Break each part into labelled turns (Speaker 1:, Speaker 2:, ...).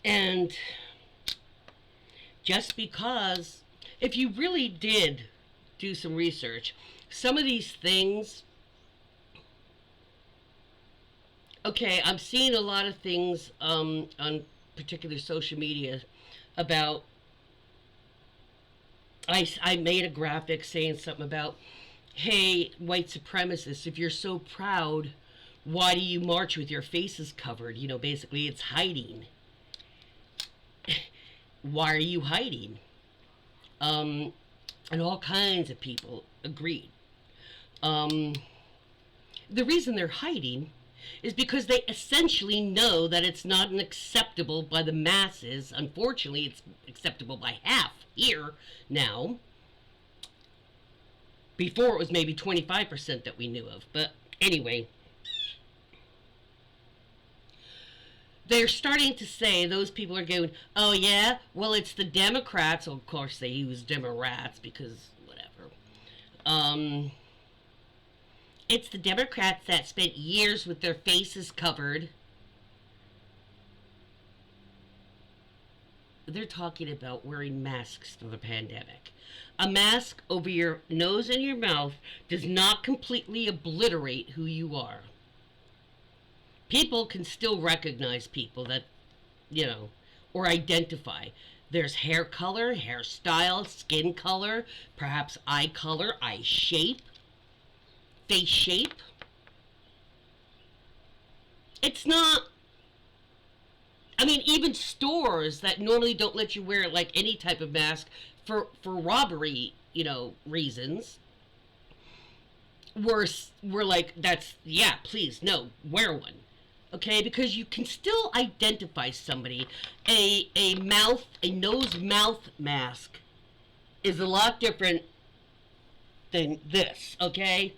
Speaker 1: And just because, if you really did do some research, some of these things, okay, I'm seeing a lot of things on particular social media about. I made a graphic saying something about, hey, white supremacists, if you're so proud, why do you march with your faces covered? You know, basically, it's hiding. Why are you hiding? Um, and all kinds of people agreed. Um, the reason they're hiding is because they essentially know that it's not acceptable by the masses. Unfortunately, it's acceptable by half here now. Before it was maybe 25% that we knew of. But anyway, they're starting to say, those people are going, oh yeah, well it's the Democrats. Well, of course they use Democrats because whatever. It's the Democrats that spent years with their faces covered. They're talking about wearing masks for the pandemic. A mask over your nose and your mouth does not completely obliterate who you are. People can still recognize people that, you know, or identify. There's hair color, hairstyle, skin color, perhaps eye color, eye shape, face shape. It's not, I mean, even stores that normally don't let you wear like any type of mask for robbery, you know, reasons, were like, that's, yeah, please, no, wear one. Okay, because you can still identify somebody. A nose mouth mask is a lot different than this, okay?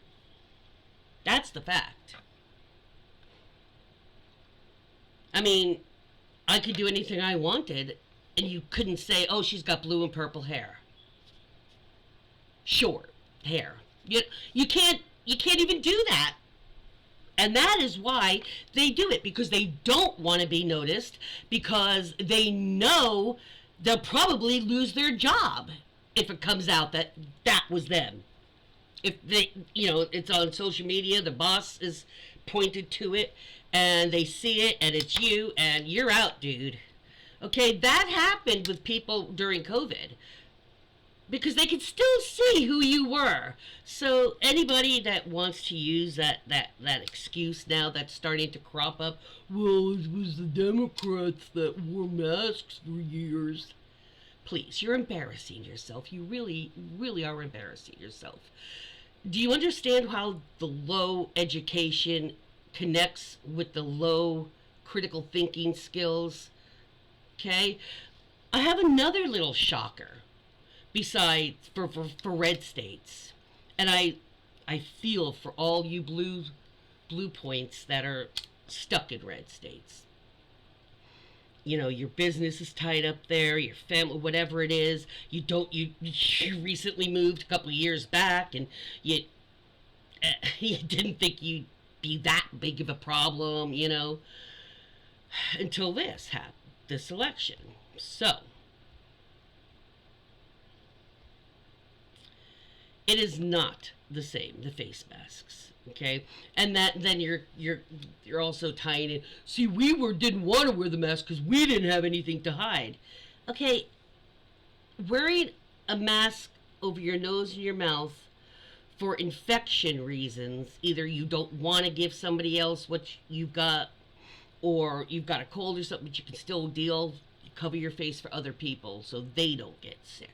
Speaker 1: That's the fact. I mean, I could do anything I wanted, and you couldn't say, oh, she's got blue and purple hair. Short hair. You can't even do that. And that is why they do it, because they don't want to be noticed, because they know they'll probably lose their job if it comes out that that was them. If they, you know, it's on social media, the boss is pointed to it, and they see it, and it's you, and you're out, dude. Okay, that happened with people during COVID because they could still see who you were. So anybody that wants to use that excuse now that's starting to crop up, well, it was the Democrats that wore masks for years. Please, you're embarrassing yourself. You really, really are embarrassing yourself. Do you understand how the low education connects with the low critical thinking skills? Okay? I have another little shocker besides for red states. And I feel for all you blue points that are stuck in red states. You know, your business is tied up there, your family, whatever it is. You recently moved a couple of years back, and you didn't think you'd be that big of a problem, you know, until this happened, this election. So it is not the same, the face masks, okay? And that then you're also tying in, see, didn't want to wear the mask because we didn't have anything to hide. Okay, wearing a mask over your nose and your mouth for infection reasons, either you don't want to give somebody else what you've got, or you've got a cold or something, but you can still cover your face for other people so they don't get sick.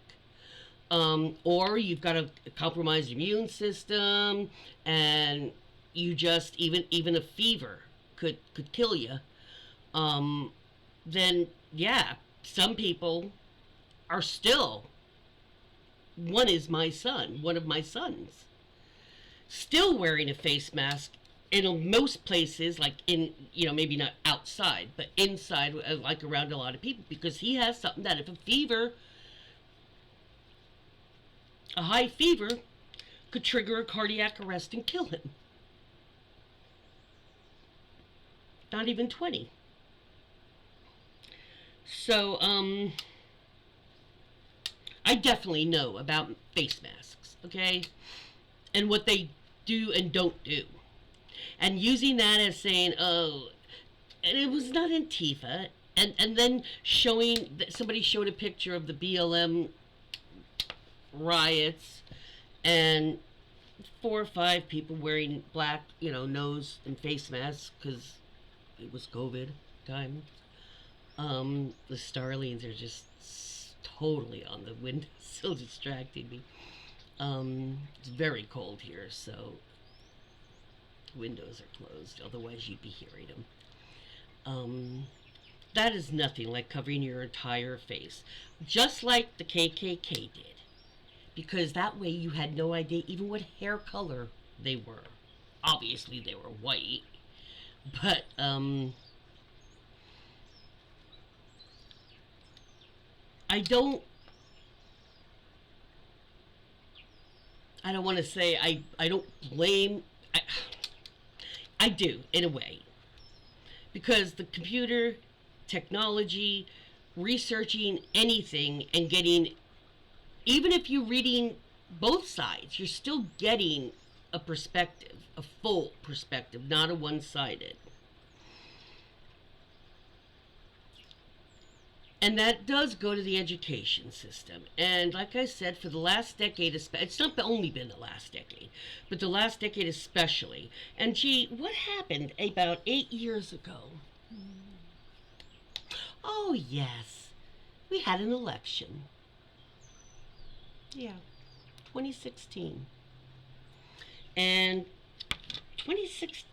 Speaker 1: Or you've got a compromised immune system, and you just, even a fever could kill you. Then yeah, some people are still. One of my sons, still wearing a face mask in most places, like in, you know, maybe not outside, but inside, like around a lot of people, because he has something that if a high fever could trigger a cardiac arrest and kill him. Not even 20. So, I definitely know about face masks, okay? And what they do and don't do. And using that as saying, oh, and it was not Antifa. And then showing that somebody showed a picture of the BLM riots and 4 or 5 people wearing black, nose and face masks because it was COVID time. The starlings are just totally on the window, still distracting me. It's very cold here, so windows are closed. Otherwise, you'd be hearing them. That is nothing like covering your entire face, just like the KKK did, because that way you had no idea even what hair color they were. Obviously, they were white, but I don't. I don't want to say I don't blame. I do in a way, because the computer technology, researching anything and getting, even if you're reading both sides, you're still getting a perspective, a full perspective, not a one-sided. And that does go to the education system. And like I said, for the last decade, it's not only been the last decade, but the last decade especially. And gee, what happened about 8 years ago? Oh, yes. We had an election. Yeah, 2016. And 2016,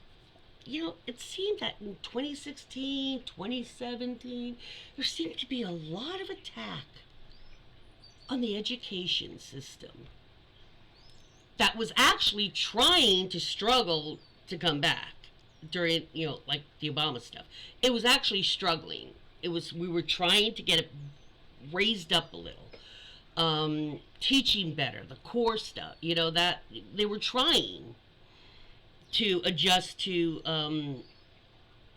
Speaker 1: it seemed that in 2016, 2017, there seemed to be a lot of attack on the education system that was actually trying to struggle to come back during, like the Obama stuff. It was actually struggling. We were trying to get it raised up a little. Teaching better, the core stuff, that they were trying to adjust to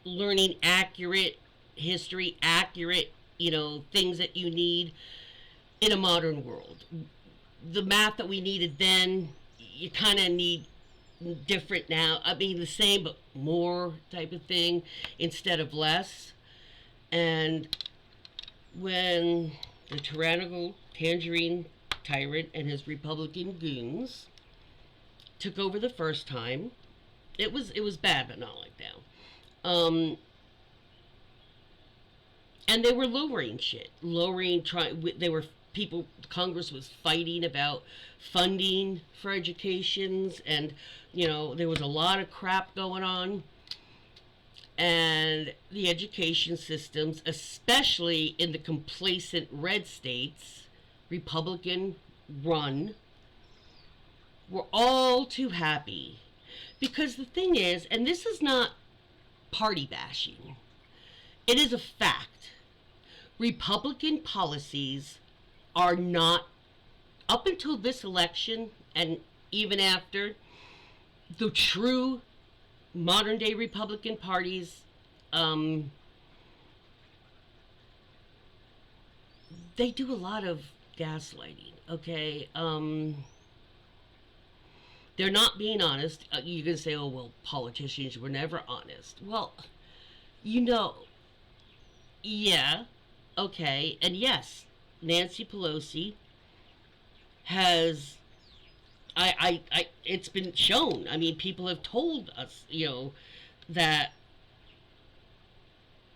Speaker 1: learning accurate history, accurate, things that you need in a modern world. The math that we needed then, you kind of need different now. I mean, the same, but more type of thing instead of less. And when the tyrannical tangerine tyrant and his Republican goons took over the first time, it was bad, but not like now. And they were lowering shit, they were people. Congress was fighting about funding for educations, and there was a lot of crap going on. And the education systems, especially in the complacent red states, Republican run, were all too happy. Because the thing is, and this is not party bashing, it is a fact. Republican policies are not, up until this election and even after, the true modern day Republican parties, they do a lot of gaslighting, okay? They're not being honest. You can say, oh, well, politicians were never honest. Well, yeah, okay, and yes, Nancy Pelosi has, it's been shown. I mean, people have told us, that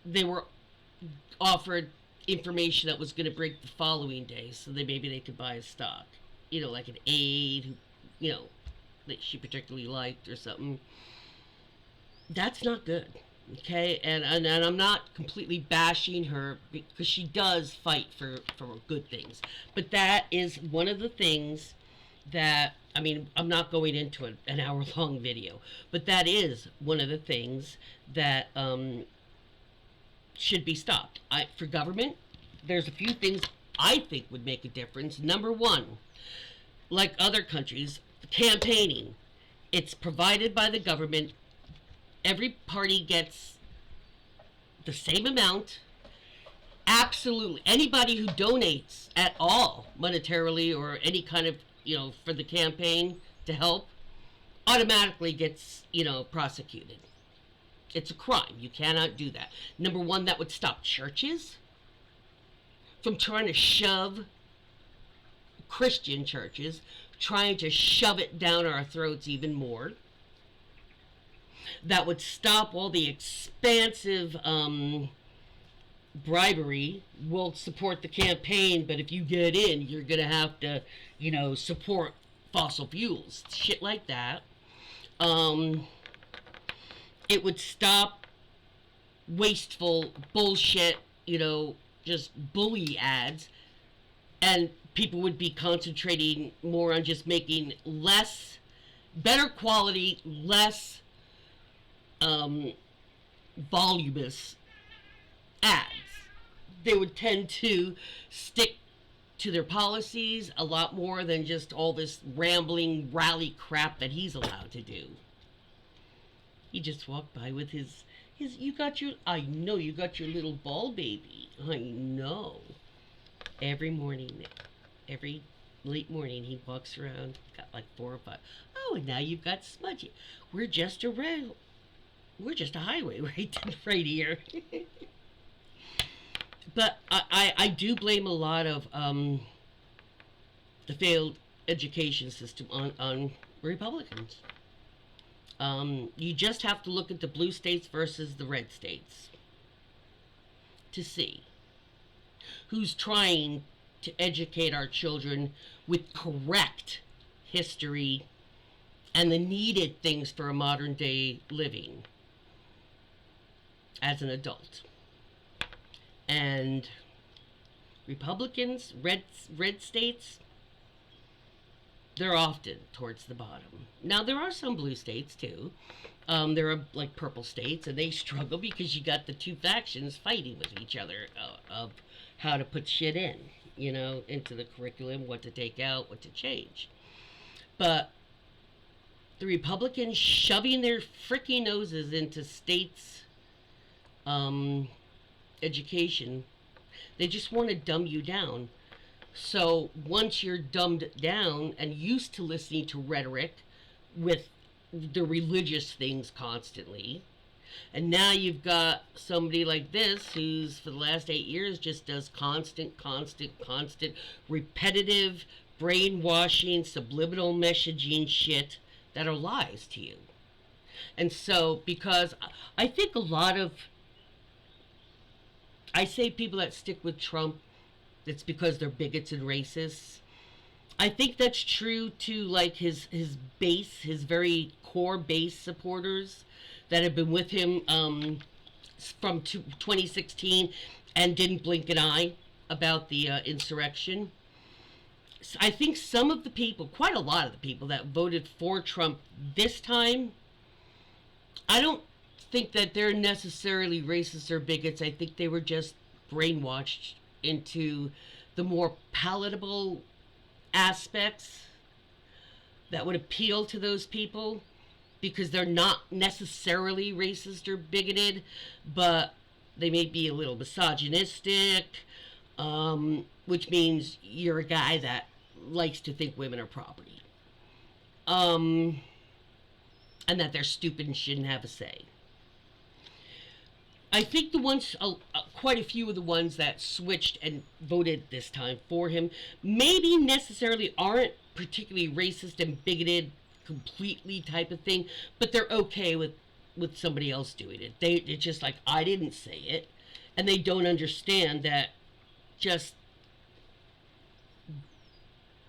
Speaker 1: they were offered information that was going to break the following day, so maybe they could buy a stock, like an aide who, that she particularly liked or something. That's not good. Okay, and I'm not completely bashing her, because she does fight for good things. But that is one of the things that, I mean, I'm not going into an hour-long video, but that is one of the things that should be stopped. For government, there's a few things I think would make a difference. Number one, like other countries, campaigning. It's provided by the government. Every party gets the same amount. Absolutely. Anybody who donates at all, monetarily or any kind of, for the campaign to help, automatically gets, prosecuted. It's a crime. You cannot do that. Number one, that would stop churches from trying to shove, Christian churches, trying to shove it down our throats even more. That would stop all the expansive bribery. We'll support the campaign, but if you get in, you're going to have to, support fossil fuels. Shit like that. It would stop wasteful bullshit, just bully ads, and people would be concentrating more on just making better quality, less voluminous ads. They would tend to stick to their policies a lot more than just all this rambling rally crap that he's allowed to do. He just walked by with his I know you got your little ball baby. I know. Every morning, every late morning, he walks around, got like 4 or 5. Oh, and now you've got Smudgy. We're just a highway right here. But I do blame a lot of the failed education system on Republicans. You just have to look at the blue states versus the red states to see who's trying to educate our children with correct history and the needed things for a modern day living as an adult. And Republicans, red states, they're often towards the bottom. Now, there are some blue states, too. There are, like, purple states, and they struggle because you got the two factions fighting with each other of how to put shit in, into the curriculum, what to take out, what to change. But the Republicans shoving their freaking noses into states' education, they just want to dumb you down. So once you're dumbed down and used to listening to rhetoric with the religious things constantly, and now you've got somebody like this who's for the last 8 years just does constant repetitive brainwashing, subliminal messaging shit that are lies to you. And so, because I think a lot of, I say people that stick with Trump, it's because they're bigots and racists. I think that's true to like his base, his very core base supporters that have been with him from 2016 and didn't blink an eye about the insurrection. I think some of the people, quite a lot of the people that voted for Trump this time, I don't think that they're necessarily racist or bigots. I think they were just brainwashed into the more palatable aspects that would appeal to those people because they're not necessarily racist or bigoted, but they may be a little misogynistic, which means you're a guy that likes to think women are property, and that they're stupid and shouldn't have a say. I think the ones, quite a few of the ones that switched and voted this time for him, maybe necessarily aren't particularly racist and bigoted, completely type of thing, but they're okay with somebody else doing it. It's just like, I didn't say it, and they don't understand that just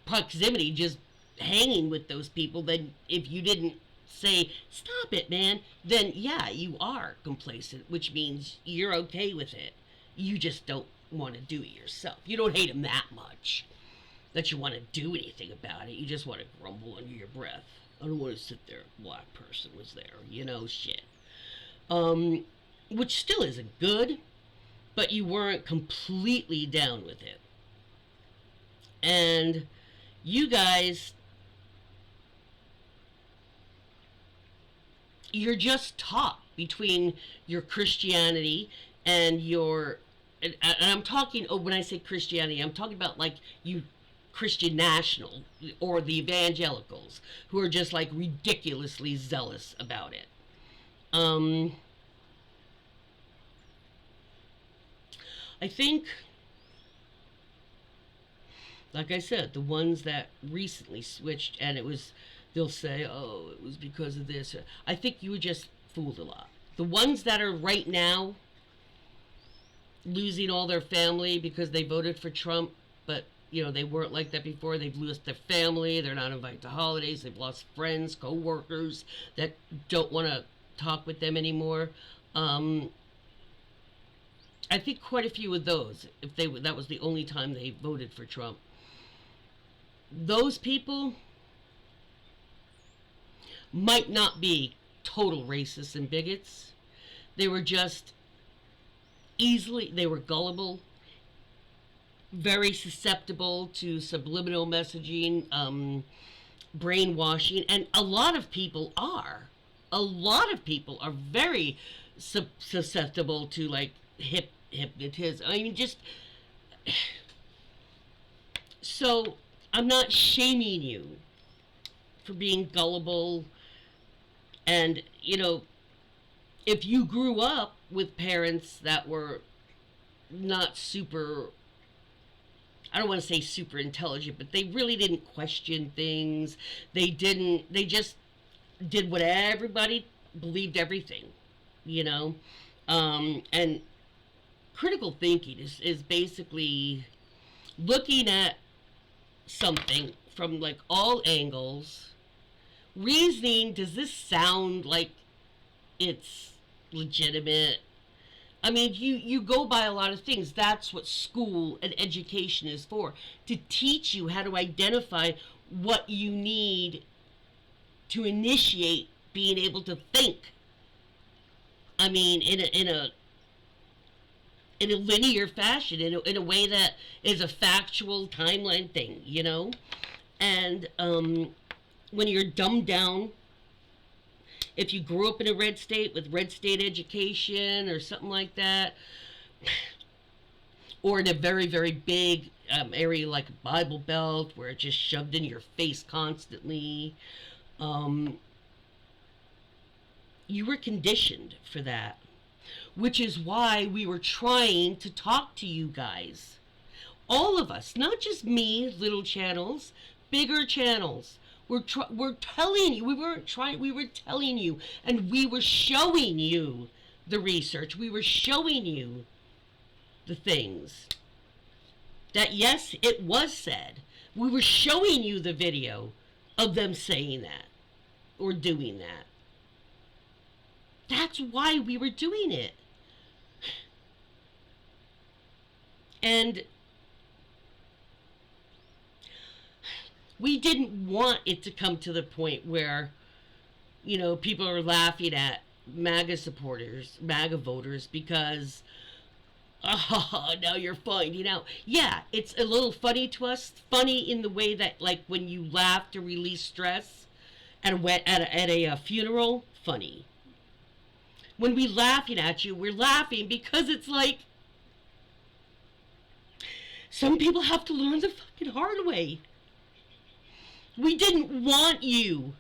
Speaker 1: proximity, just hanging with those people, then if you didn't say, stop it, man, then yeah, you are complacent, which means you're okay with it. You just don't want to do it yourself. You don't hate him that much that you want to do anything about it. You just want to grumble under your breath. I don't want to sit there, a black person was there, shit. Which still isn't good, but you weren't completely down with it. And you guys, you're just taught between your Christianity and your and I'm talking, oh, when I say Christianity, I'm talking about like you Christian National or the evangelicals who are just like ridiculously zealous about it. Um, I think, like I said, the ones that recently switched and they'll say, oh, it was because of this. I think you were just fooled a lot. The ones that are right now losing all their family because they voted for Trump, but they weren't like that before. They've lost their family. They're not invited to holidays. They've lost friends, co-workers that don't want to talk with them anymore. I think quite a few of those, if that was the only time they voted for Trump, those people might not be total racists and bigots. They were just they were gullible, very susceptible to subliminal messaging, brainwashing, and a lot of people are. A lot of people are very susceptible to like hypnotism. I mean, just so I'm not shaming you for being gullible, and if you grew up with parents that were not super, I don't want to say super intelligent, but they really didn't question things. They just did what everybody believed everything, and critical thinking is basically looking at something from like all angles, reasoning, does this sound like it's legitimate? I mean, you go by a lot of things. That's what school and education is for, to teach you how to identify what you need to initiate being able to think. I mean, in a linear fashion, in a way that is a factual timeline thing, And when you're dumbed down, if you grew up in a red state with red state education or something like that, or in a very, very big area like a Bible Belt where it's just shoved in your face constantly, you were conditioned for that. Which is why we were trying to talk to you guys. All of us, not just me, little channels, bigger channels. We're telling you, we were telling you, and we were showing you the research. We were showing you the things that, yes, it was said. We were showing you the video of them saying that or doing that. That's why we were doing it. And we didn't want it to come to the point where, people are laughing at MAGA supporters, MAGA voters, because, oh, now you're finding out. Yeah, it's a little funny to us. Funny in the way that, like, when you laugh to release stress at a funeral, funny. When we're laughing at you, we're laughing because it's like, some people have to learn the fucking hard way. We didn't want you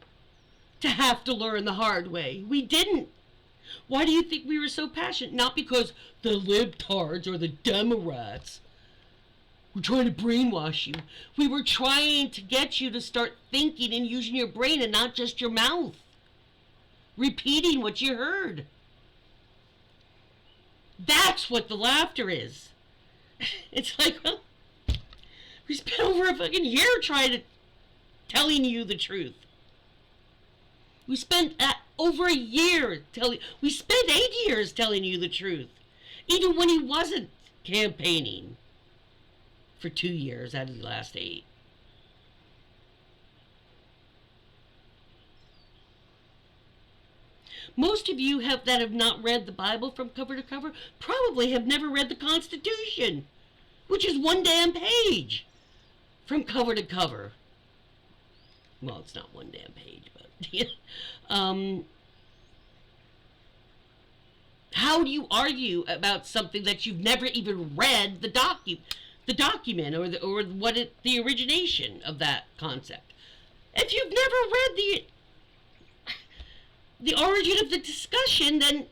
Speaker 1: to have to learn the hard way. We didn't. Why do you think we were so passionate? Not because the libtards or the Democrats were trying to brainwash you. We were trying to get you to start thinking and using your brain and not just your mouth. Repeating what you heard. That's what the laughter is. It's like, well, we spent over a fucking year telling you the truth. We spent over a year we spent 8 years telling you the truth. Even when he wasn't campaigning for 2 years out of the last 8. Most of you that have not read the Bible from cover to cover probably have never read the Constitution, which is one damn page from cover to cover. Well, it's not one damn page, but How do you argue about something that you've never even read the document or the origination of that concept? If you've never read the origin of the discussion, then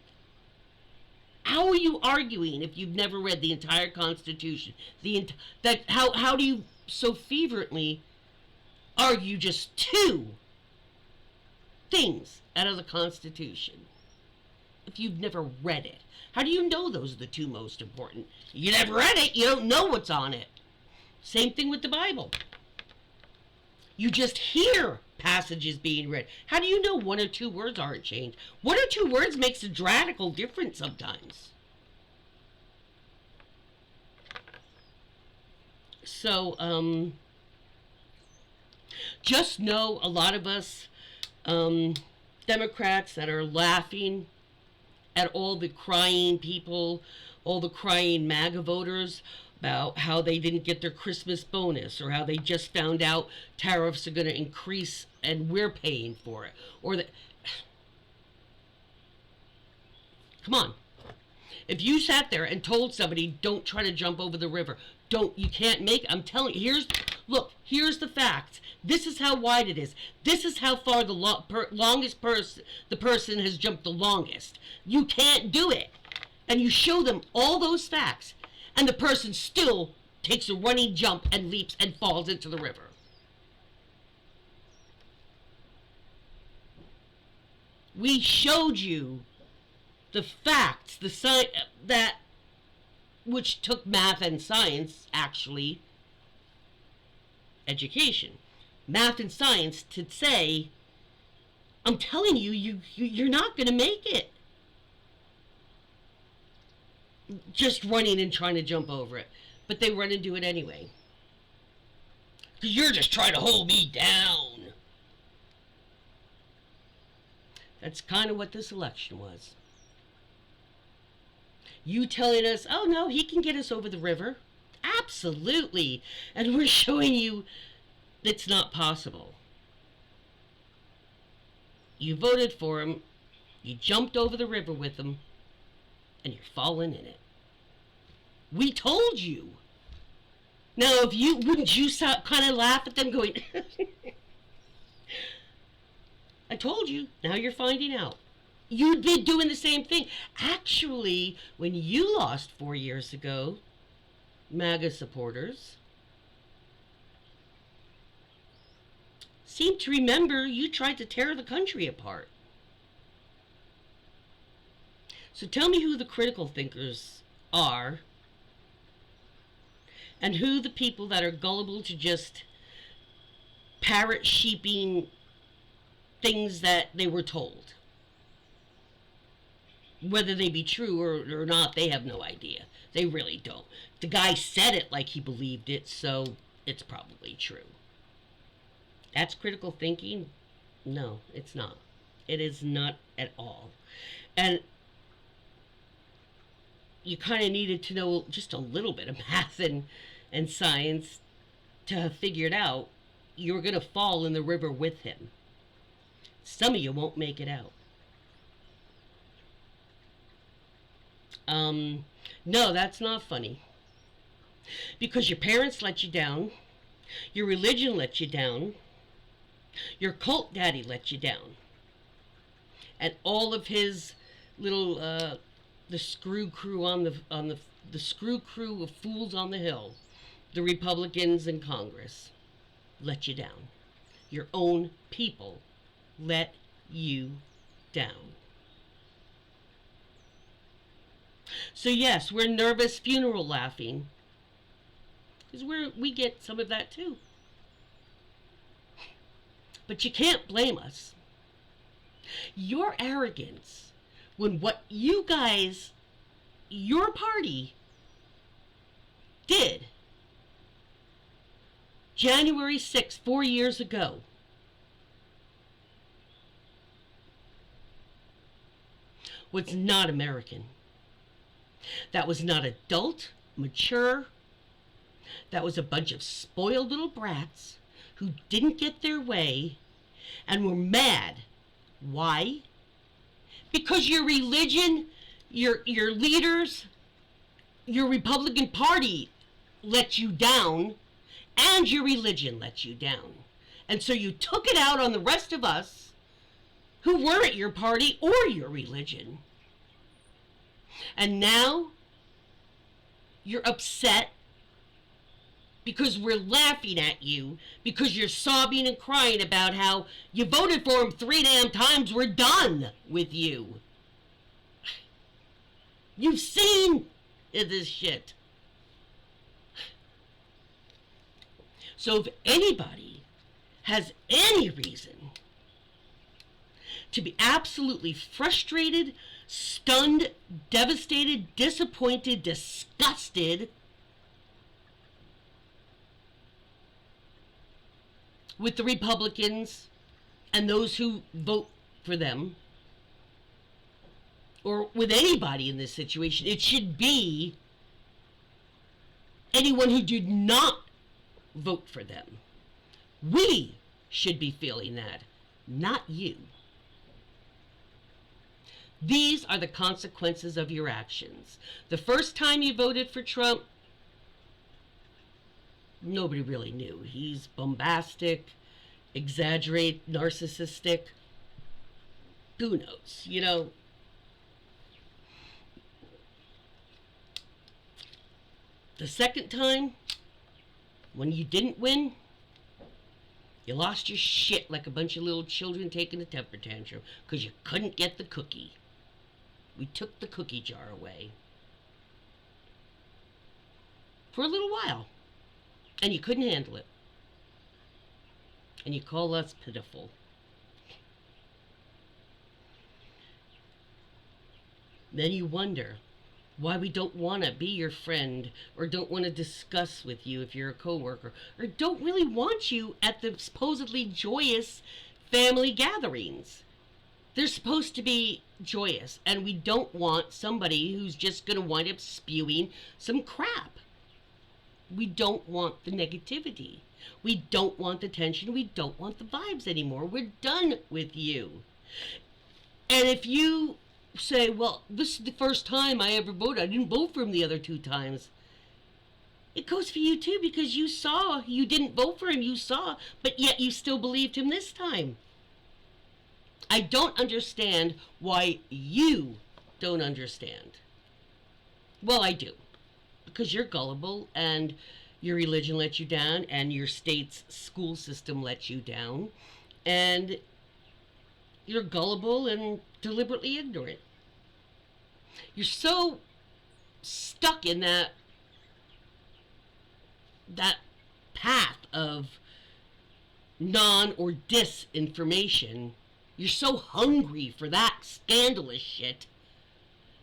Speaker 1: how are you arguing if you've never read the entire Constitution? How do you so fervently argue just two things out of the Constitution if you've never read it? How do you know those are the two most important? You never read it, you don't know what's on it. Same thing with the Bible. You just hear passages being read. How do you know one or two words aren't changed? One or two words makes a radical difference sometimes. So, just know a lot of us Democrats that are laughing at all the crying people, all the crying MAGA voters about how they didn't get their Christmas bonus, or how they just found out tariffs are going to increase and we're paying for it, or that. Come on. If you sat there and told somebody, don't try to jump over the river, you can't make it. I'm telling you, here's the facts. This is how wide it is. This is how far the person has jumped the longest. You can't do it. And you show them all those facts, and the person still takes a running jump and leaps and falls into the river. We showed you the facts, the science, that which took math and science, actually, education, math and science, to say, I'm telling you, you're not going to make it. Just running and trying to jump over it. But they run and do it anyway. Because you're just trying to hold me down. That's kind of what this election was. You telling us, oh no, he can get us over the river. Absolutely. And we're showing you it's not possible. You voted for him. You jumped over the river with him. And you're falling in it. We told you. Now, wouldn't you kind of laugh at them going, I told you, now you're finding out. You'd be doing the same thing. Actually, when you lost 4 years ago, MAGA supporters seem to remember you tried to tear the country apart. So tell me who the critical thinkers are, and who the people that are gullible to just parrot sheeping things that they were told. Whether they be true or not, they have no idea. They really don't. The guy said it like he believed it, so it's probably true. That's critical thinking? No, it's not. It is not at all. And you kind of needed to know just a little bit of math and science to have figured out you were going to fall in the river with him. Some of you won't make it out. No, that's not funny. Because your parents let you down. Your religion let you down. Your cult daddy let you down. And all of his little, the screw crew the screw crew of fools on the hill, the Republicans in Congress, let you down. Your own people let you down. So yes, we're nervous funeral laughing, because we get some of that too. But you can't blame us. Your arrogance, when what you guys, your party, did January 6th, 4 years ago, was not American. That was not adult, mature. That was a bunch of spoiled little brats who didn't get their way and were mad. Why? Because your religion, Your leaders, your Republican Party let you down, and your religion let you down. And so you took it out on the rest of us who weren't your party or your religion. And now you're upset because we're laughing at you because you're sobbing and crying about how you voted for him 3 damn times. We're done with you. You've seen this shit. So if anybody has any reason to be absolutely frustrated, stunned, devastated, disappointed, disgusted with the Republicans and those who vote for them, or with anybody in this situation, it should be anyone who did not vote for them. We should be feeling that, not you. These are the consequences of your actions. The first time you voted for Trump, nobody really knew. He's bombastic, exaggerate, narcissistic. Who knows? You know, the second time, when you didn't win, you lost your shit like a bunch of little children taking a temper tantrum because you couldn't get the cookie. We took the cookie jar away for a little while, and you couldn't handle it. And you call us pitiful. Then you wonder why we don't want to be your friend, or don't want to discuss with you if you're a coworker, or don't really want you at the supposedly joyous family gatherings. They're supposed to be joyous, and we don't want somebody who's just going to wind up spewing some crap. We don't want the negativity. We don't want the tension. We don't want the vibes anymore. We're done with you. And if you say, well, this is the first time I ever voted, I didn't vote for him the other 2 times, it goes for you too, because you saw, you didn't vote for him, you saw, but yet you still believed him this time. I don't understand why you don't understand. Well, I do. Because you're gullible, and your religion let you down, and your state's school system let you down, and you're gullible and deliberately ignorant. You're so stuck in that path of non or disinformation. You're so hungry for that scandalous shit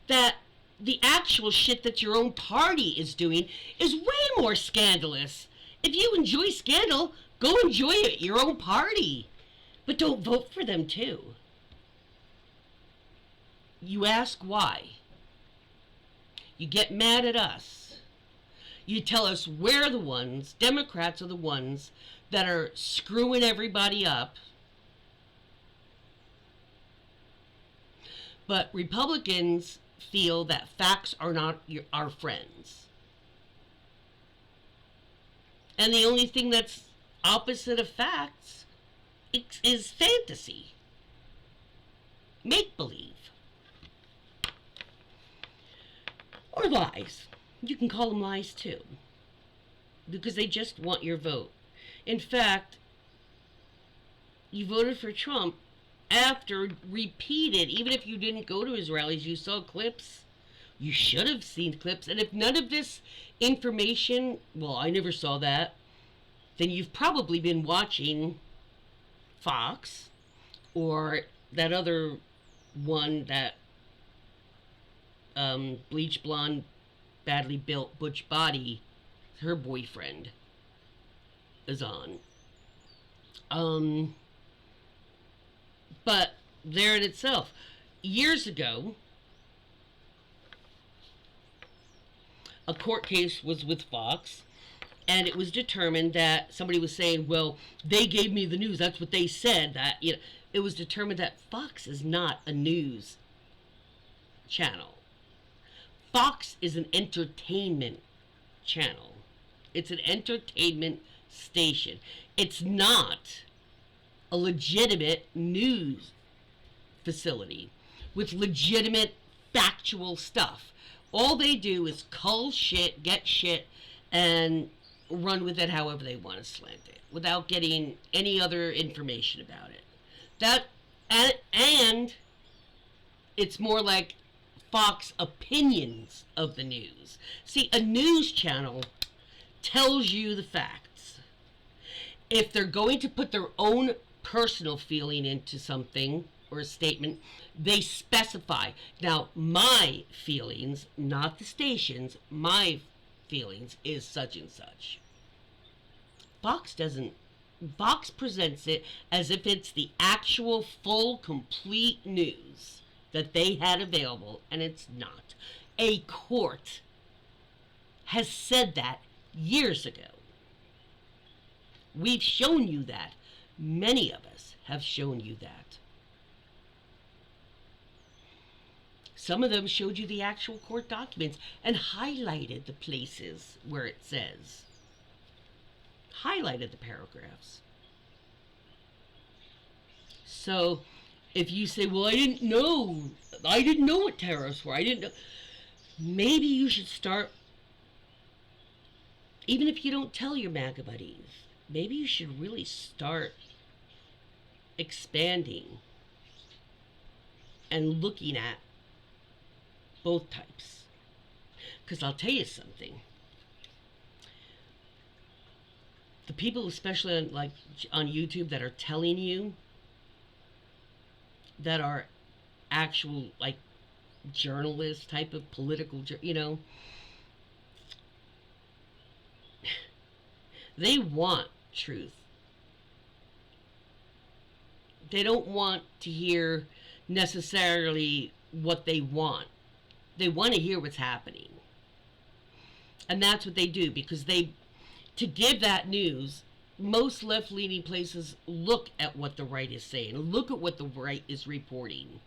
Speaker 1: that the actual shit that your own party is doing is way more scandalous. If you enjoy scandal, go enjoy it, your own party. But don't vote for them too. You ask why. You get mad at us. You tell us we're the ones, Democrats are the ones, that are screwing everybody up. But Republicans feel that facts are not our friends. And the only thing that's opposite of facts is fantasy. Make-believe. Or lies. You can call them lies too. Because they just want your vote. In fact, you voted for Trump after repeated, even if you didn't go to his rallies, you saw clips. You should have seen clips. And if none of this information, well, I never saw that, then you've probably been watching Fox, or that other one, that bleach blonde, badly built butch body, her boyfriend is on. But there in itself, years ago, a court case was with Fox, and it was determined that somebody was saying, well, they gave me the news, that's what they said, that, it was determined that Fox is not a news channel. Fox is an entertainment channel. It's an entertainment station. It's not a legitimate news facility with legitimate factual stuff. All they do is cull shit, get shit, and run with it however they want to slant it without getting any other information about it. That and it's more like Fox opinions of the news. See, a news channel tells you the facts. If they're going to put their own personal feeling into something or a statement, they specify. Now, my feelings, not the station's, my feelings is such and such. Fox doesn't. Fox presents it as if it's the actual full, complete news that they had available, and it's not. A court has said that years ago. We've shown you that. Many of us have shown you that. Some of them showed you the actual court documents and highlighted the places where it says. Highlighted the paragraphs. So, if you say, well, I didn't know what tariffs were, I didn't know, maybe you should start, even if you don't tell your MAGA buddies, maybe you should really start expanding and looking at both types. Because I'll tell you something. The people, especially on YouTube, that are telling you, that are actual journalists, type of political, they want truth. They don't want to hear necessarily what they want. They want to hear what's happening. And that's what they do, because to give that news, most left-leaning places look at what the right is saying. Look at what the right is reporting.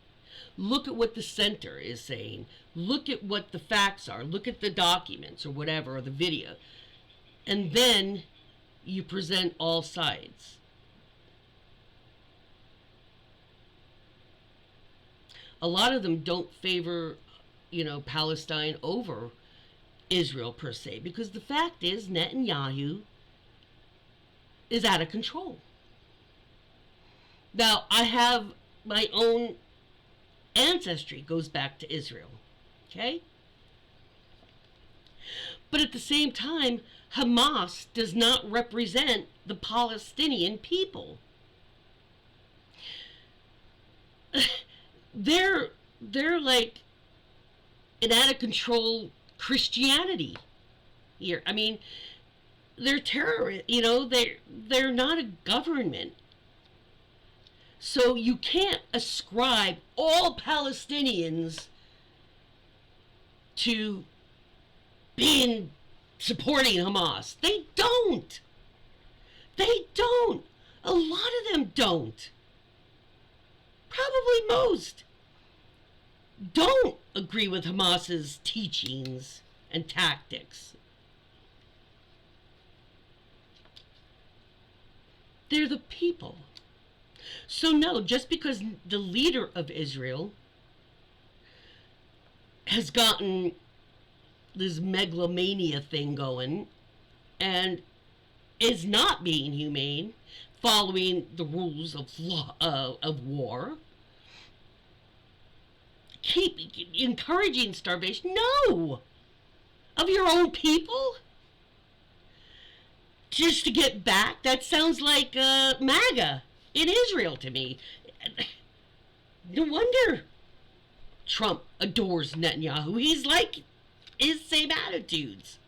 Speaker 1: Look at what the center is saying. Look at what the facts are. Look at the documents or whatever, or the video. And then you present all sides. A lot of them don't favor, Palestine over Israel per se, because the fact is Netanyahu is out of control. Now, I have my own ancestry goes back to Israel, okay? But at the same time, Hamas does not represent the Palestinian people. They're like an out of control Christianity here. I mean, they're terrorists, they're not a government. So you can't ascribe all Palestinians to supporting Hamas. They don't. They don't. A lot of them don't. Probably most don't agree with Hamas's teachings and tactics. They're the people. So no, just because the leader of Israel has gotten this megalomania thing going and is not being humane, following the rules of law, of war, keep encouraging starvation. No! Of your own people? Just to get back? That sounds like MAGA in Israel to me. No wonder Trump adores Netanyahu. He's like his same attitudes.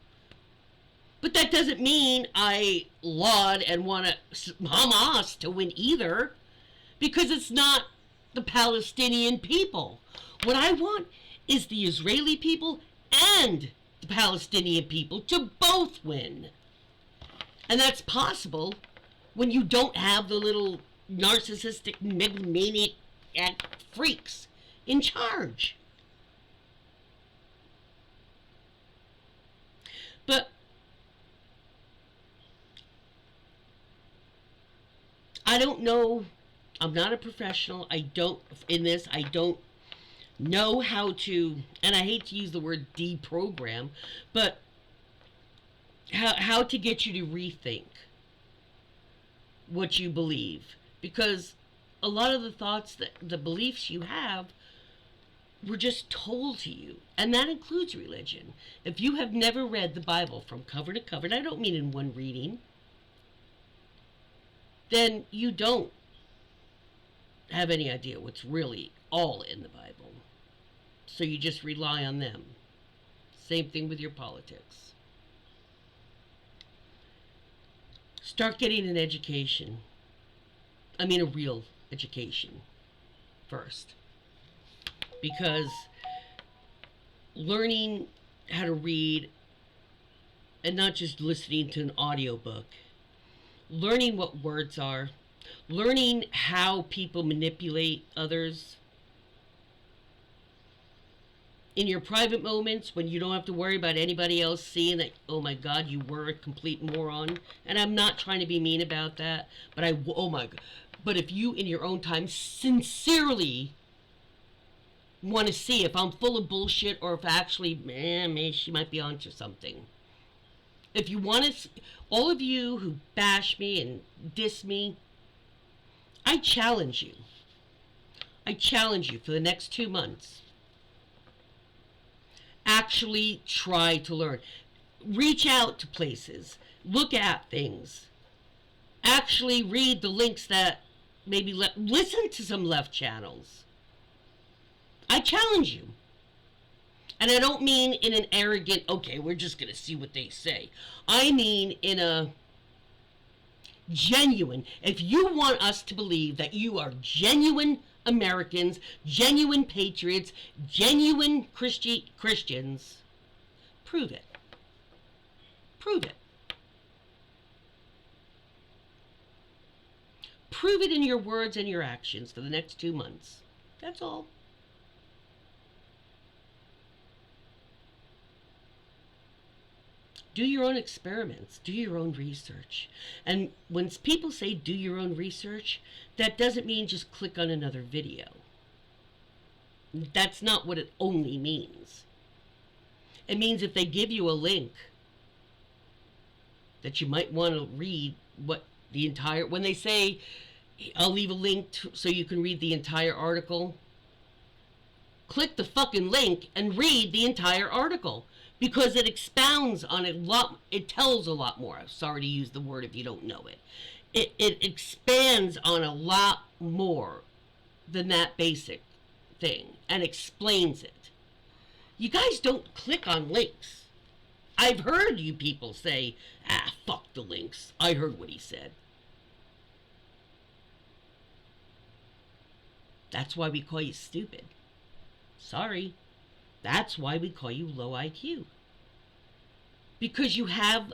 Speaker 1: But that doesn't mean I laud and want Hamas to win either, because it's not the Palestinian people. What I want is the Israeli people and the Palestinian people to both win. And that's possible when you don't have the little narcissistic megalomaniac freaks in charge. I don't know. I'm not a professional. I don't, in this, I don't know how to, and I hate to use the word deprogram, but how to get you to rethink what you believe. Because a lot of the thoughts, that the beliefs you have, were just told to you. And that includes religion. If you have never read the Bible from cover to cover, and I don't mean in one reading, then you don't have any idea what's really all in the Bible. So you just rely on them. Same thing with your politics. Start getting an education. I mean, a real education first. Because learning how to read and not just listening to an audiobook, learning what words are, learning how people manipulate others in your private moments when you don't have to worry about anybody else seeing that, oh my God, you were a complete moron. And I'm not trying to be mean about that, but oh my God. But if you in your own time sincerely want to see if I'm full of bullshit or if actually, maybe she might be onto something. If you want to, all of you who bash me and diss me, I challenge you. I challenge you for the next 2 months. Actually try to learn. Reach out to places. Look at things. Actually read the links that maybe listen to some left channels. I challenge you. And I don't mean in an arrogant, okay, we're just going to see what they say. I mean in a genuine, if you want us to believe that you are genuine Americans, genuine patriots, genuine Christians, prove it. Prove it. Prove it in your words and your actions for the next 2 months. That's all. Do your own experiments. Do your own research. And when people say do your own research, that doesn't mean just click on another video. That's not what it only means. It means if they give you a link that you might want to read what the entire, when they say, I'll leave a link so you can read the entire article, click the fucking link and read the entire article. Because it expounds on a lot, it tells a lot more. I'm sorry to use the word if you don't know it. It expands on a lot more than that basic thing and explains it. You guys don't click on links. I've heard you people say, fuck the links. I heard what he said. That's why we call you stupid. Sorry. That's why we call you low IQ. Because you have,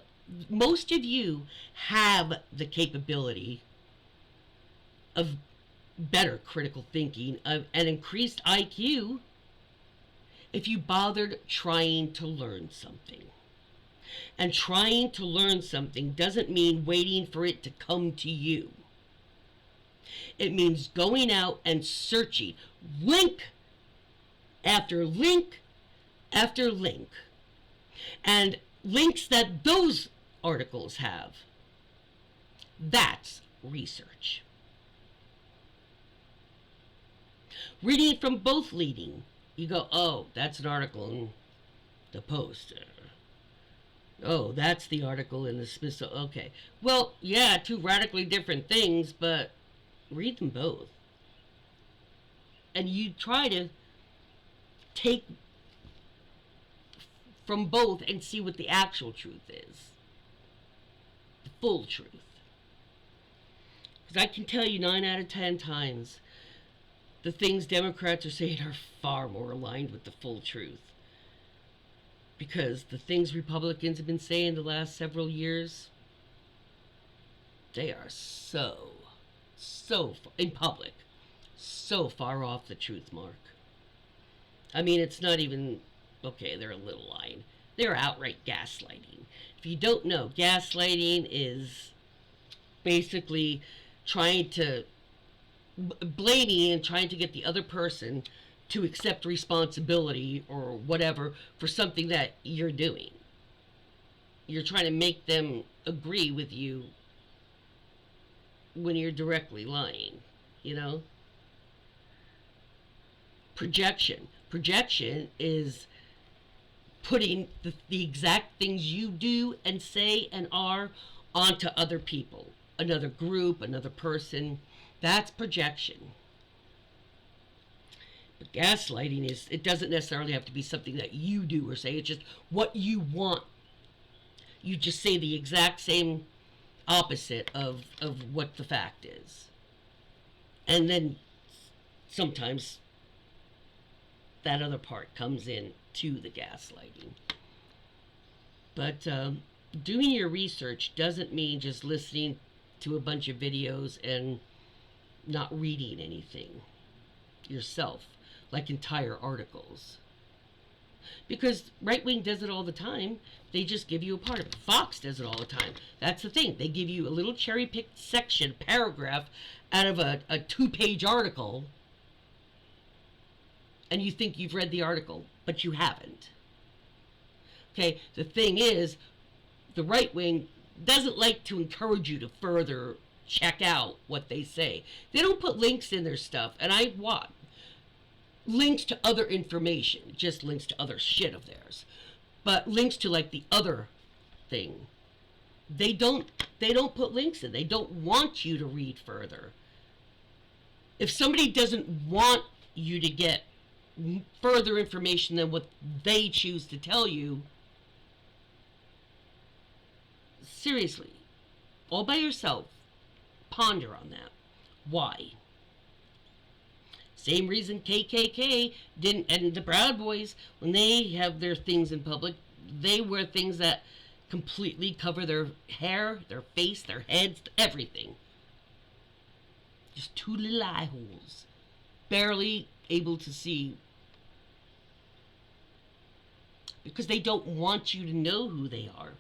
Speaker 1: most of you have the capability of better critical thinking, of an increased IQ, if you bothered trying to learn something. And trying to learn something doesn't mean waiting for it to come to you. It means going out and searching link after link after link, and links that those articles have. That's research. Reading from both leading, you go, oh, that's an article in the Post. Oh, that's the article in the Smithsonian. Okay, well, yeah, two radically different things, but read them both. And you try to take from both and see what the actual truth is. The full truth. Because I can tell you 9 out of 10 times the things Democrats are saying are far more aligned with the full truth. Because the things Republicans have been saying the last several years, they are so in public, so far off the truth mark. I mean, it's not even, okay, they're a little lying. They're outright gaslighting. If you don't know, gaslighting is basically trying to blaming and trying to get the other person to accept responsibility or whatever for something that you're doing. You're trying to make them agree with you when you're directly lying, you know? Projection. Projection is putting the exact things you do and say and are onto other people, another group, another person. That's projection. But gaslighting is, it doesn't necessarily have to be something that you do or say. It's just what you want. You just say the exact same opposite of what the fact is. And then sometimes that other part comes in to the gaslighting. But doing your research doesn't mean just listening to a bunch of videos and not reading anything yourself, like entire articles. Because right wing does it all the time. They just give you a part of it. Fox does it all the time. That's the thing. They give you a little cherry picked section, paragraph out of a 2-page article, and you think you've read the article, but you haven't. Okay, the thing is, the right wing doesn't like to encourage you to further check out what they say. They don't put links in their stuff, and I want links to other information, just links to other shit of theirs. But links to like the other thing, they don't put links in. They don't want you to read further. If somebody doesn't want you to get further information than what they choose to tell you, seriously, all by yourself, ponder on that. Why? Same reason KKK didn't, and the Proud Boys, when they have their things in public, they wear things that completely cover their hair, their face, their heads, everything. Just 2 little eye holes. Barely able to see. Because they don't want you to know who they are.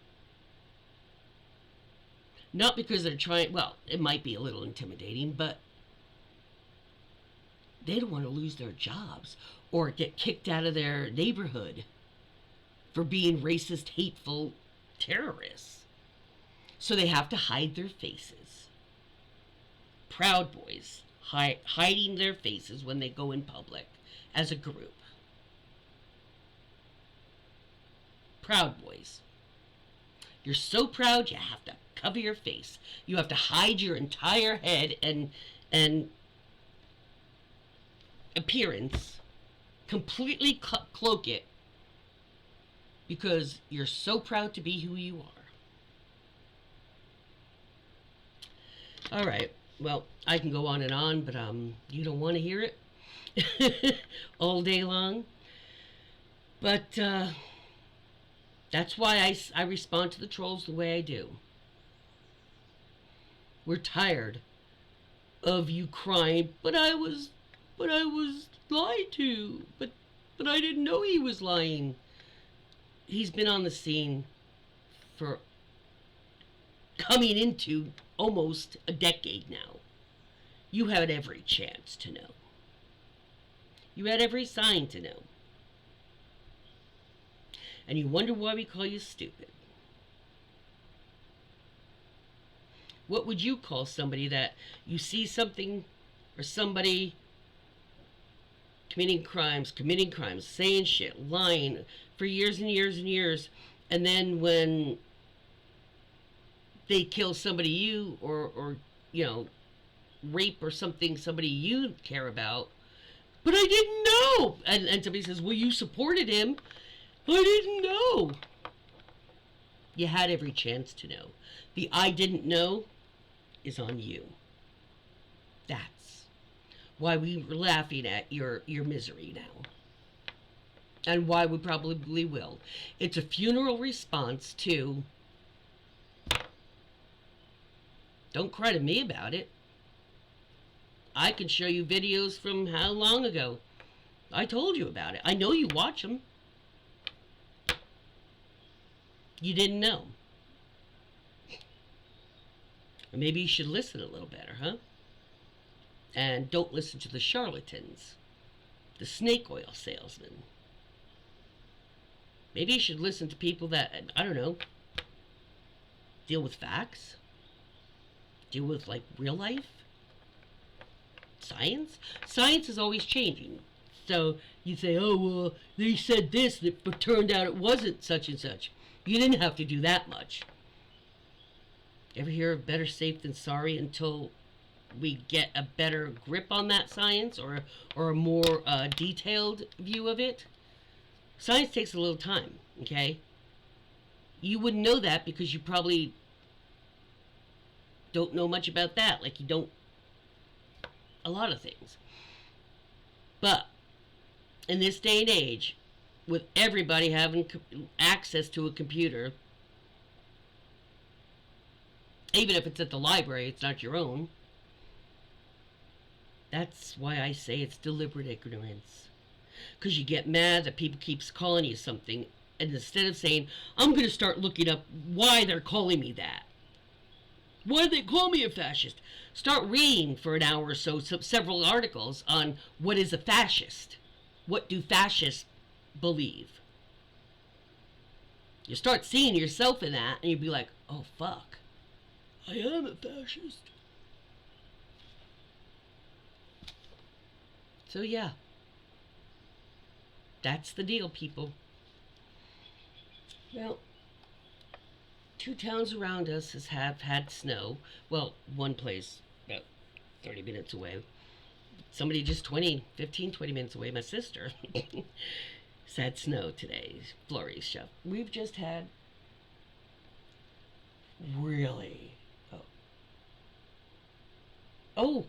Speaker 1: Not because they're trying, well, it might be a little intimidating, but they don't want to lose their jobs or get kicked out of their neighborhood for being racist, hateful terrorists. So they have to hide their faces. Proud Boys hiding their faces when they go in public as a group. Proud Boys. You're so proud you have to cover your face. You have to hide your entire head and appearance, completely cloak it, because you're so proud to be who you are. All right, well, I can go on and on, but you don't want to hear it all day long. But that's why I respond to the trolls the way I do. We're tired of you crying, but I was lied to, but I didn't know he was lying. He's been on the scene for coming into almost a decade now. You had every chance to know. You had every sign to know. And you wonder why we call you stupid. What would you call somebody that you see something or somebody committing crimes, saying shit, lying for years and years and years, and then when they kill somebody you or you know, rape or something, somebody you care about, but I didn't know, and somebody says, well, you supported him. I didn't know. You had every chance to know. The I didn't know is on you. That's why we were laughing at your misery now. And why we probably will. It's a funeral response to, don't cry to me about it. I can show you videos from how long ago. I told you about it. I know you watch them. You didn't know. Or maybe you should listen a little better, huh? And don't listen to the charlatans, the snake oil salesmen. Maybe you should listen to people that, I don't know, deal with facts, deal with like real life, science. Science is always changing. So you say, oh, well, they said this, but turned out it wasn't such and such. You didn't have to do that much. Ever hear of better safe than sorry until we get a better grip on that science, or a more detailed view of it? Science takes a little time, okay? You wouldn't know that because you probably don't know much about that, like you don't a lot of things. But in this day and age, with everybody having access to a computer, even if it's at the library, it's not your own. That's why I say it's deliberate ignorance. Because you get mad that people keeps calling you something, and instead of saying, I'm going to start looking up why they're calling me that. Why do they call me a fascist? Start reading for an hour or so several articles on what is a fascist. What do fascists believe? You start seeing yourself in that, and you'd be like, oh, fuck. I am a fascist. So, yeah. That's the deal, people. Well, 2 towns around us have had snow. Well, one place about 30 minutes away. Somebody just 20 minutes away, my sister, had snow today. Flurries stuff. We've just had really... Oh,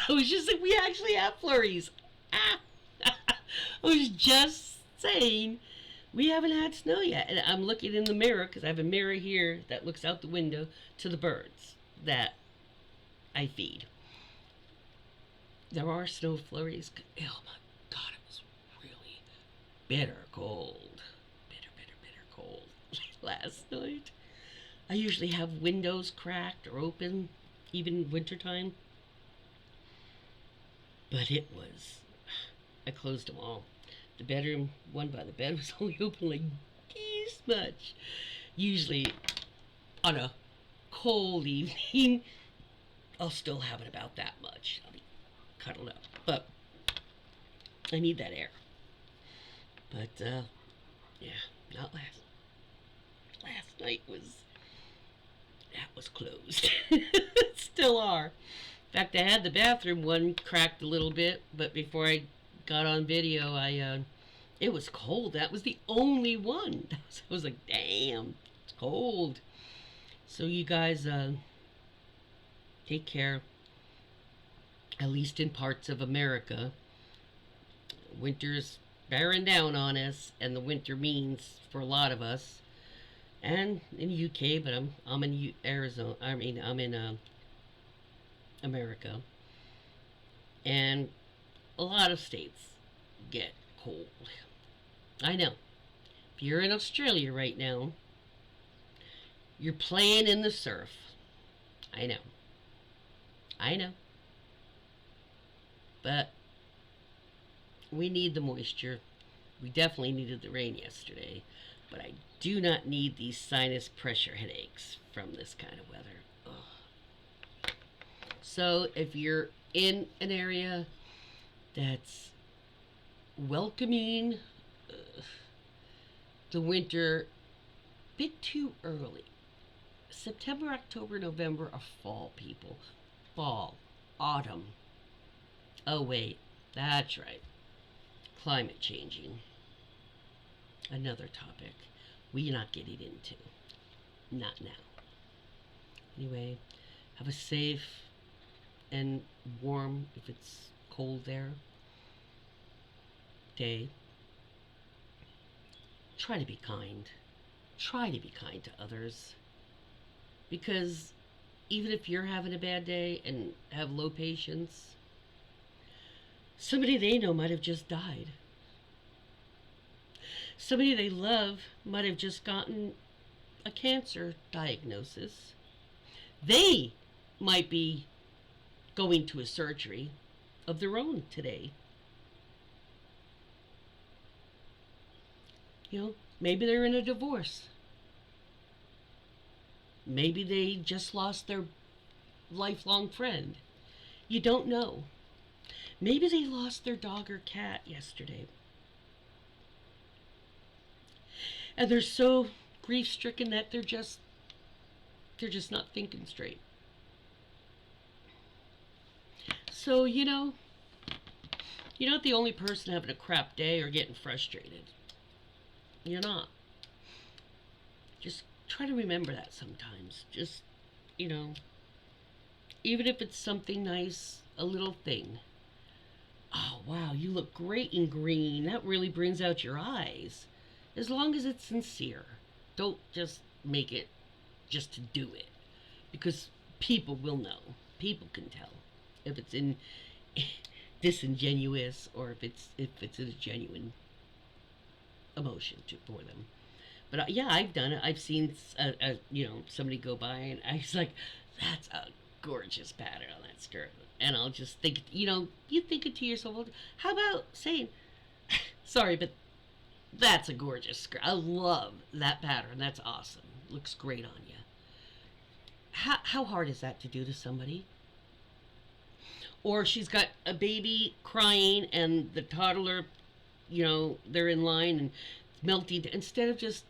Speaker 1: I was just like, we actually have flurries. Ah. I was just saying, we haven't had snow yet. And I'm looking in the mirror, because I have a mirror here that looks out the window to the birds that I feed. There are snow flurries. Oh my God, it was really bitter cold. Bitter cold last night. I usually have windows cracked or open, even wintertime. But it was, I closed them all. The bedroom, one by the bed, was only open like this much. Usually, on a cold evening, I'll still have it about that much. I'll be cuddled up. But I need that air. But, yeah, not last night was closed. Still are. In fact, I had the bathroom one cracked a little bit, but before I got on video, it was cold. That was the only one. I was like, damn, it's cold. So you guys, take care, at least in parts of America. Winter's bearing down on us, and the winter means for a lot of us. And in the UK, but I'm in Arizona. I'm in America, and a lot of states get cold. I know. If you're in Australia right now, you're playing in the surf. I know. But we need the moisture. We definitely needed the rain yesterday, but I do not need these sinus pressure headaches from this kind of weather. Ugh. So if you're in an area that's welcoming the winter a bit too early, September, October, November are fall, people. Fall, autumn. Oh wait, that's right. Climate changing. Another topic we're not getting into. Not now. Anyway, have a safe and warm, if it's cold there, day. Try to be kind. Try to be kind to others. Because even if you're having a bad day and have low patience, somebody they know might have just died. Somebody they love might have just gotten a cancer diagnosis. They might be going to a surgery of their own today. Maybe they're in a divorce. Maybe they just lost their lifelong friend. You don't know. Maybe they lost their dog or cat yesterday. And they're so grief stricken that they're just not thinking straight. So, you're not the only person having a crap day or getting frustrated. You're not. Just try to remember that sometimes. Just, even if it's something nice, a little thing. Oh, wow, you look great in green. That really brings out your eyes. As long as it's sincere. Don't just make it just to do it. Because people will know. People can tell if it's in disingenuous or if it's a genuine emotion for them. But yeah, I've done it. I've seen somebody go by and I was like, that's a gorgeous pattern on that skirt. And I'll just think, you think it to yourself, well, how about saying, sorry, but that's a gorgeous skirt. I love that pattern. That's awesome. Looks great on you. How hard is that to do to somebody? Or she's got a baby crying and the toddler, they're in line and it's melting. Instead of just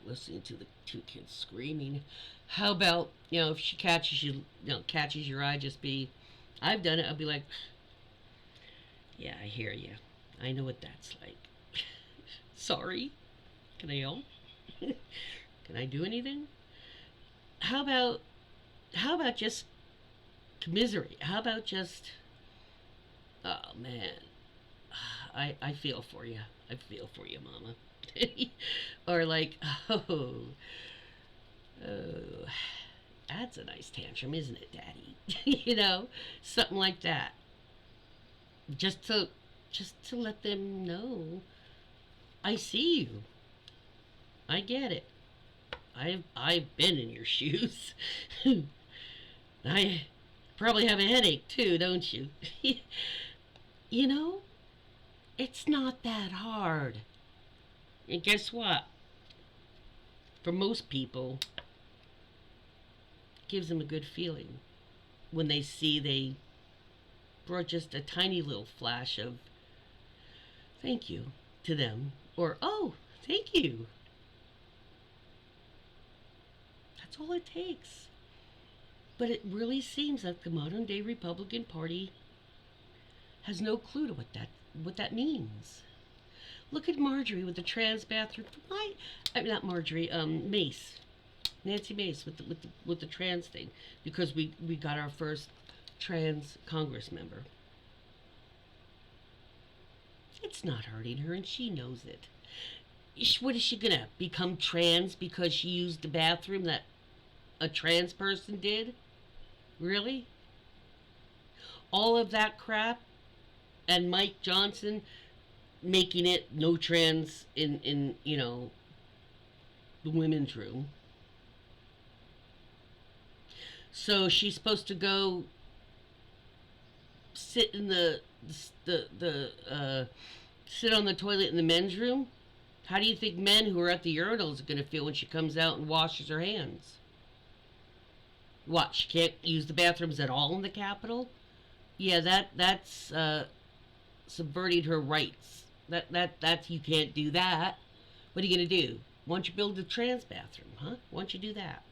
Speaker 1: listening to the two kids screaming, how about, if she catches your eye, just be, I've done it, I'll be like, yeah, I hear you. I know what that's like. Sorry. Can I help? Can I do anything? How about just commiserate? How about just, oh man, I feel for you. I feel for you, Mama. Or like, oh, that's a nice tantrum, isn't it, Daddy? Something like that. Just to let them know, I see you. I get it. I've been in your shoes. I probably have a headache too, don't you? It's not that hard. And guess what? For most people, it gives them a good feeling when they see they brought just a tiny little flash of thank you to them, or oh, thank you. That's all it takes. But it really seems like the modern day Republican Party has no clue to what that means. Look at Marjorie with the trans bathroom. Not Marjorie. Mace, Nancy Mace with the trans thing, because we got our first trans Congress member. It's not hurting her, and she knows it. What is she gonna become trans because she used the bathroom that a trans person did? Really? All of that crap, and Mike Johnson making it no trans in the women's room. So she's supposed to go sit in sit on the toilet in the men's room. How do you think men who are at the urinals are going to feel when she comes out and washes her hands? What, she can't use the bathrooms at all in the Capitol? Yeah, that's subverting her rights. That's you can't do that. What are you going to do? Why don't you build a trans bathroom, huh? Why don't you do that?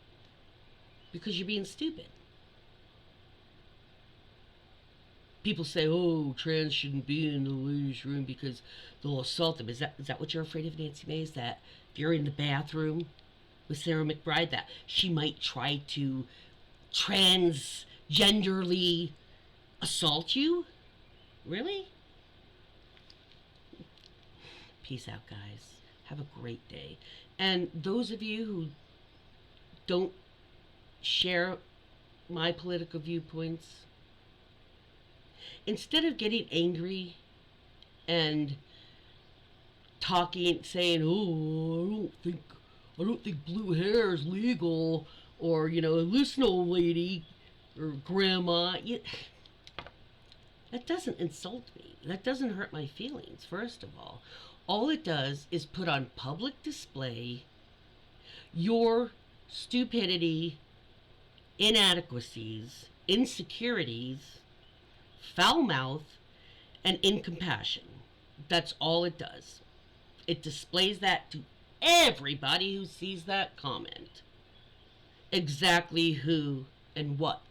Speaker 1: Because you're being stupid. People say, oh, trans shouldn't be in the ladies' room because they'll assault them. Is that what you're afraid of, Nancy Mace? That if you're in the bathroom with Sarah McBride, that she might try to transgenderly assault you? Really? Peace out, guys. Have a great day. And those of you who don't share my political viewpoints, instead of getting angry and talking, saying, oh, I don't think blue hair is legal, or, listen, old lady, or grandma. That doesn't insult me. That doesn't hurt my feelings, first of all. All it does is put on public display your stupidity, inadequacies, insecurities, foul mouth, and incompassion. That's all it does. It displays that to everybody who sees that comment. Exactly who and what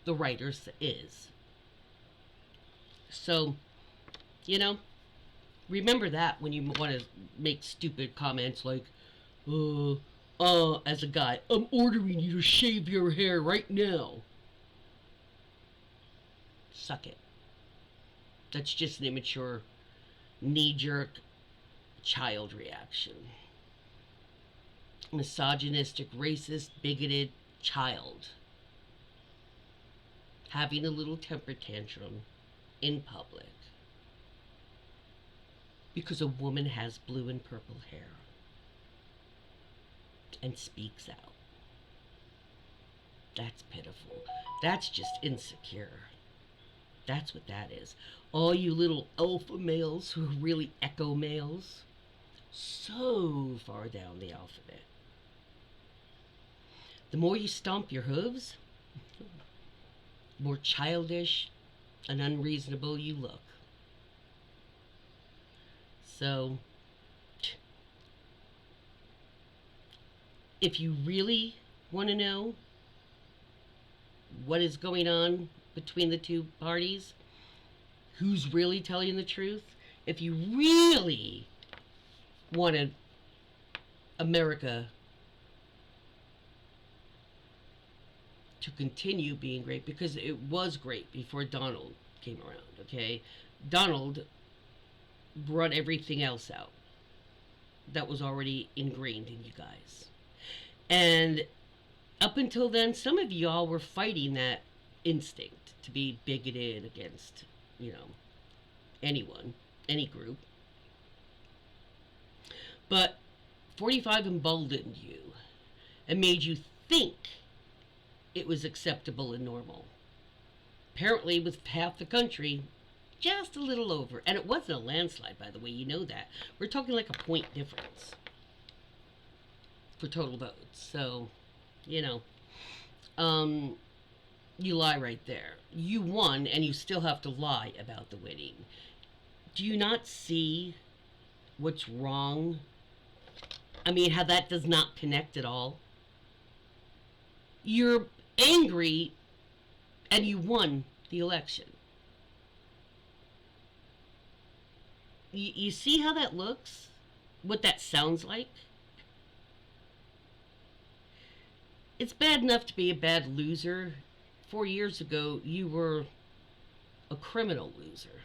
Speaker 1: the writer is. So, remember that when you want to make stupid comments like, as a guy, I'm ordering you to shave your hair right now. Suck it. That's just an immature, knee-jerk child reaction. Misogynistic, racist, bigoted child. Having a little temper tantrum in public. Because a woman has blue and purple hair. And speaks out. That's pitiful. That's just insecure. That's what that is. All you little alpha males who are really echo males, so far down the alphabet. The more you stomp your hooves, the more childish and unreasonable you look. So, if you really want to know what is going on between the two parties, who's really telling the truth, if you really wanted America to continue being great, because it was great before Donald came around, okay? Donald brought everything else out that was already ingrained in you guys. And up until then, some of y'all were fighting that instinct to be bigoted against, anyone, any group. But 45 emboldened you and made you think it was acceptable and normal. Apparently, with half the country just a little over. And it wasn't a landslide, by the way, you know that. We're talking like a point difference for total votes. So, you lie right there. You won, and you still have to lie about the winning. Do you not see what's wrong? I mean, how that does not connect at all? You're angry, and you won the election. You see how that looks? What that sounds like? It's bad enough to be a bad loser. 4 years ago, you were a criminal loser.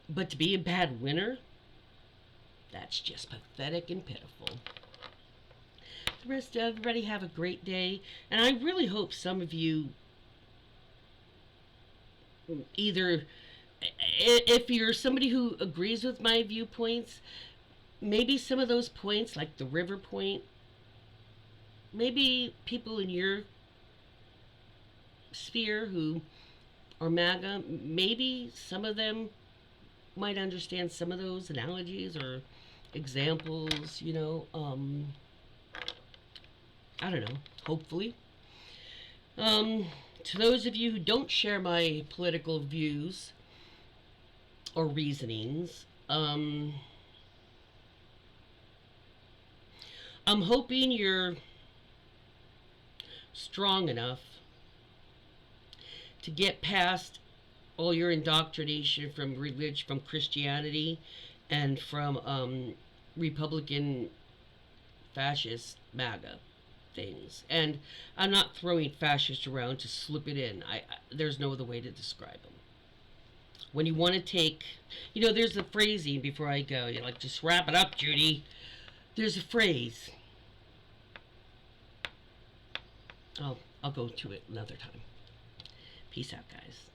Speaker 1: But to be a bad winner, that's just pathetic and pitiful. The rest of everybody have a great day. And I really hope some of you either, if you're somebody who agrees with my viewpoints, maybe some of those points, like the river point, maybe people in your sphere who are MAGA, maybe some of them might understand some of those analogies or examples, I don't know, hopefully. To those of you who don't share my political views or reasonings, I'm hoping you're strong enough to get past all your indoctrination from religion, from Christianity, and from Republican fascist MAGA things. And I'm not throwing fascist around to slip it in. There's no other way to describe them. When you want to take, there's a phrasing before I go. You're like, just wrap it up, Judy. There's a phrase. I'll go to it another time. Peace out, guys.